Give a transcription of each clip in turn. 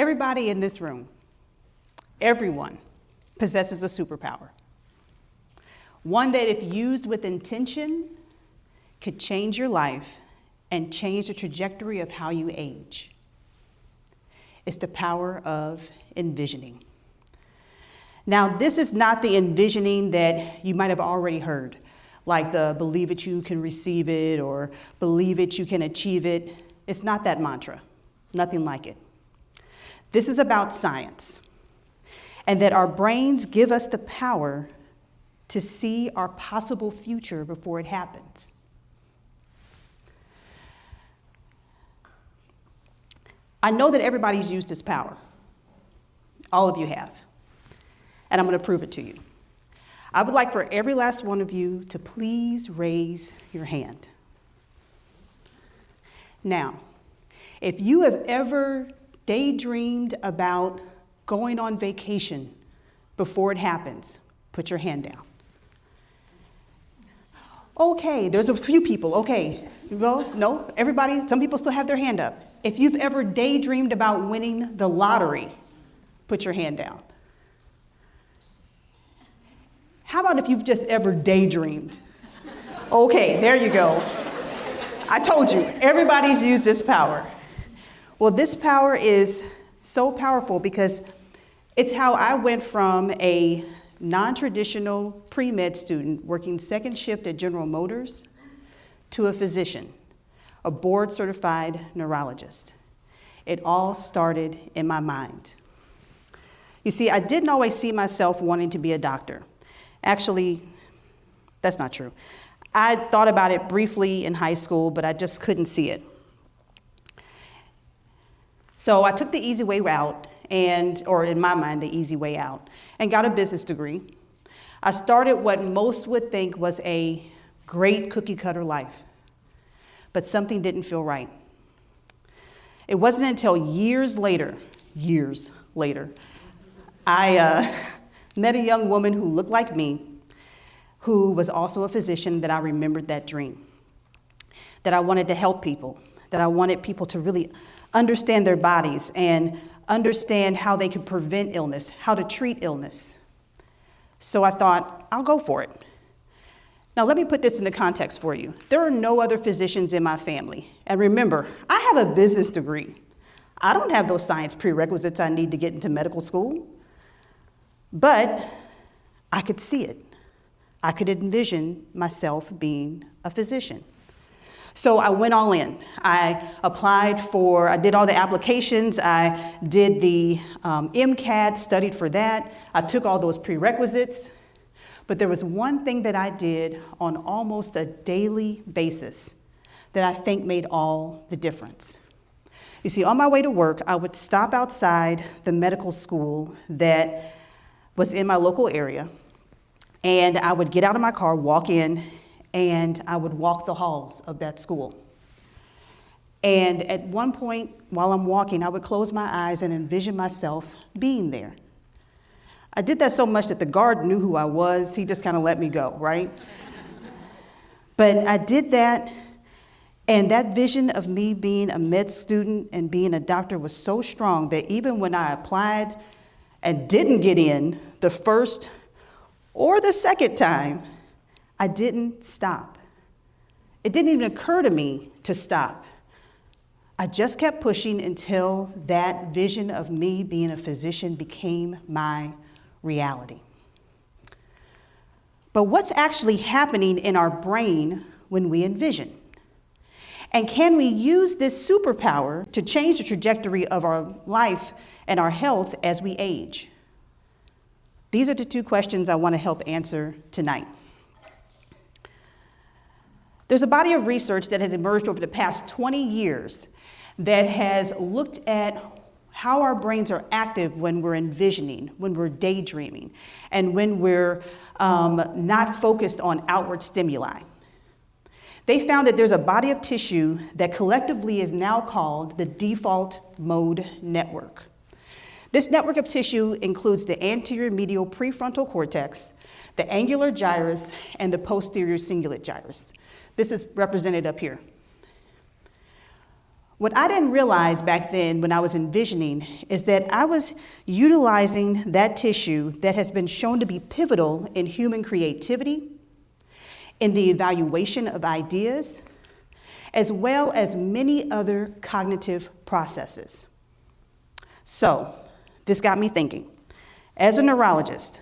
Everybody in this room, everyone, possesses a superpower. One that, if used with intention, could change your life and change the trajectory of how you age. It's the power of envisioning. Now, this is not the envisioning that you might have already heard, like the believe it you can receive it or believe it you can achieve it. It's not that mantra, nothing like it. This is about science, and that our brains give us the power to see our possible future before it happens. I know that everybody's used this power. All of you have. And I'm going to prove it to you. I would like for every last one of you to please raise your hand. Now, if you have ever daydreamed about going on vacation before it happens, put your hand down. Okay, there's a few people. Okay, well, no, everybody, some people still have their hand up. If you've ever daydreamed about winning the lottery, put your hand down. How about if you've just ever daydreamed? Okay, there you go. I told you, everybody's used this power. Well, this power is so powerful because it's how I went from a non-traditional pre-med student working second shift at General Motors to a physician, a board-certified neurologist. It all started in my mind. You see, I didn't always see myself wanting to be a doctor. Actually, that's not true. I thought about it briefly in high school, but I just couldn't see it. So I took the easy way out, or in my mind, the easy way out, and got a business degree. I started what most would think was a great cookie-cutter life, but something didn't feel right. It wasn't until years later, I met a young woman who looked like me, who was also a physician, that I remembered that dream, that I wanted to help people, that I wanted people to really understand their bodies and understand how they could prevent illness, how to treat illness. So I thought, I'll go for it. Now, let me put this into context for you. There are no other physicians in my family. And remember, I have a business degree. I don't have those science prerequisites I need to get into medical school. But I could see it. I could envision myself being a physician. So I went all in. I did all the applications. I did the MCAT, studied for that. I took all those prerequisites. But there was one thing that I did on almost a daily basis that I think made all the difference. You see, on my way to work, I would stop outside the medical school that was in my local area, and I would get out of my car, walk in, and I would walk the halls of that school. And at one point, while I'm walking, I would close my eyes and envision myself being there. I did that so much that the guard knew who I was. He just kind of let me go, right? But I did that, and that vision of me being a med student and being a doctor was so strong that even when I applied and didn't get in the first or the second time, I didn't stop. It didn't even occur to me to stop. I just kept pushing until that vision of me being a physician became my reality. But what's actually happening in our brain when we envision? And can we use this superpower to change the trajectory of our life and our health as we age? These are the two questions I want to help answer tonight. There's a body of research that has emerged over the past 20 years that has looked at how our brains are active when we're envisioning, when we're daydreaming, and when we're not focused on outward stimuli. They found that there's a body of tissue that collectively is now called the default mode network. This network of tissue includes the anterior medial prefrontal cortex, the angular gyrus, and the posterior cingulate gyrus. This is represented up here. What I didn't realize back then when I was envisioning is that I was utilizing that tissue that has been shown to be pivotal in human creativity, in the evaluation of ideas, as well as many other cognitive processes. So, this got me thinking. As a neurologist,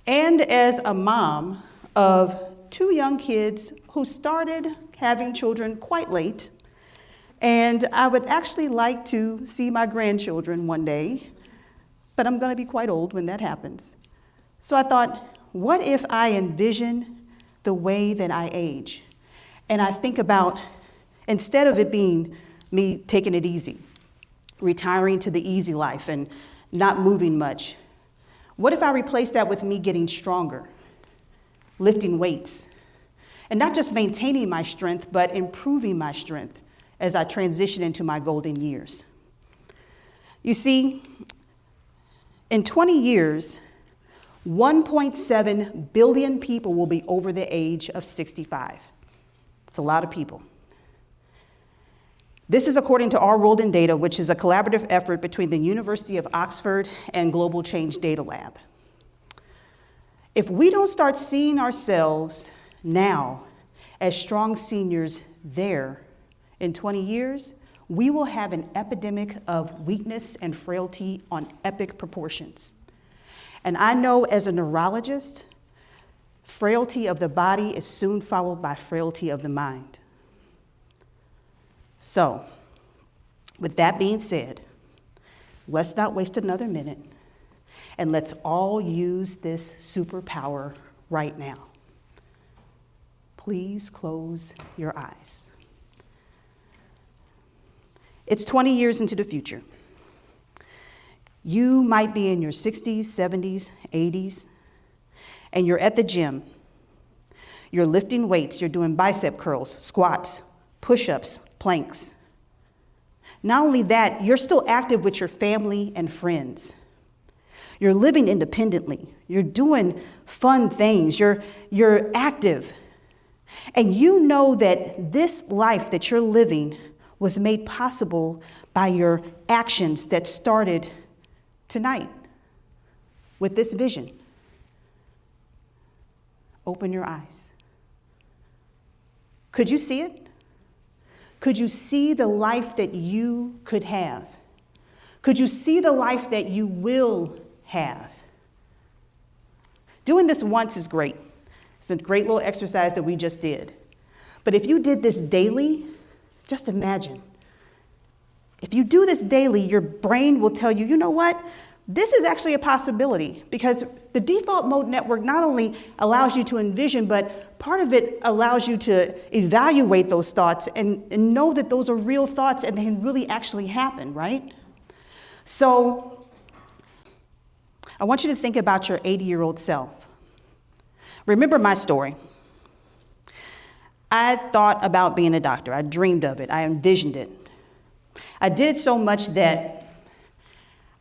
and as a mom of 2 young kids who started having children quite late, and I would actually like to see my grandchildren one day, but I'm going to be quite old when that happens. So I thought, what if I envision the way that I age? And I think about, instead of it being me taking it easy, retiring to the easy life and not moving much, what if I replace that with me getting stronger, lifting weights, and not just maintaining my strength, but improving my strength as I transition into my golden years? You see, in 20 years, 1.7 billion people will be over the age of 65. It's a lot of people. This is according to Our World in Data, which is a collaborative effort between the University of Oxford and Global Change Data Lab. If we don't start seeing ourselves now as strong seniors there in 20 years, we will have an epidemic of weakness and frailty on epic proportions. And I know as a neurologist, frailty of the body is soon followed by frailty of the mind. So, with that being said, let's not waste another minute, and let's all use this superpower right now. Please close your eyes. It's 20 years into the future. You might be in your 60s, 70s, 80s, and you're at the gym. You're lifting weights, you're doing bicep curls, squats, push-ups, planks. Not only that, you're still active with your family and friends. You're living independently. You're doing fun things. You're active. And you know that this life that you're living was made possible by your actions that started tonight with this vision. Open your eyes. Could you see it? Could you see the life that you could have? Could you see the life that you will have? Doing this once is great. It's a great little exercise that we just did. But if you did this daily, just imagine. If you do this daily, your brain will tell you, you know what? This is actually a possibility, because the default mode network not only allows you to envision, but part of it allows you to evaluate those thoughts and know that those are real thoughts and they can really actually happen, right? So I want you to think about your 80-year-old self. Remember my story. I thought about being a doctor. I dreamed of it. I envisioned it. I did it so much that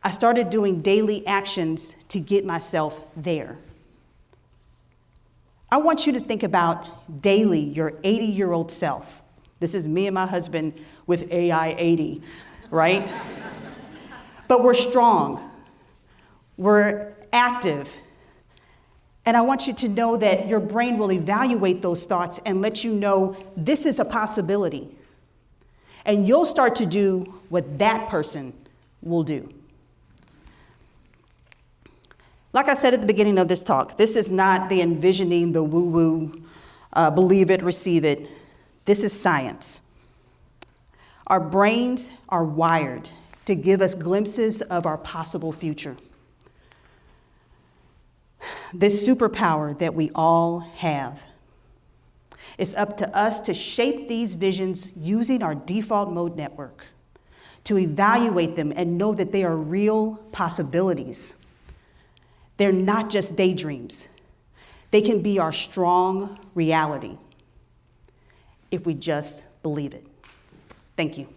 I started doing daily actions to get myself there. I want you to think about daily your 80-year-old self. This is me and my husband with AI 80, right? But we're strong. We're active. And I want you to know that your brain will evaluate those thoughts and let you know this is a possibility. And you'll start to do what that person will do. Like I said at the beginning of this talk, this is not the envisioning, the woo-woo, believe it, receive it. This is science. Our brains are wired to give us glimpses of our possible future. This superpower that we all have. It's up to us to shape these visions using our default mode network, to evaluate them and know that they are real possibilities. They're not just daydreams. They can be our strong reality if we just believe it. Thank you.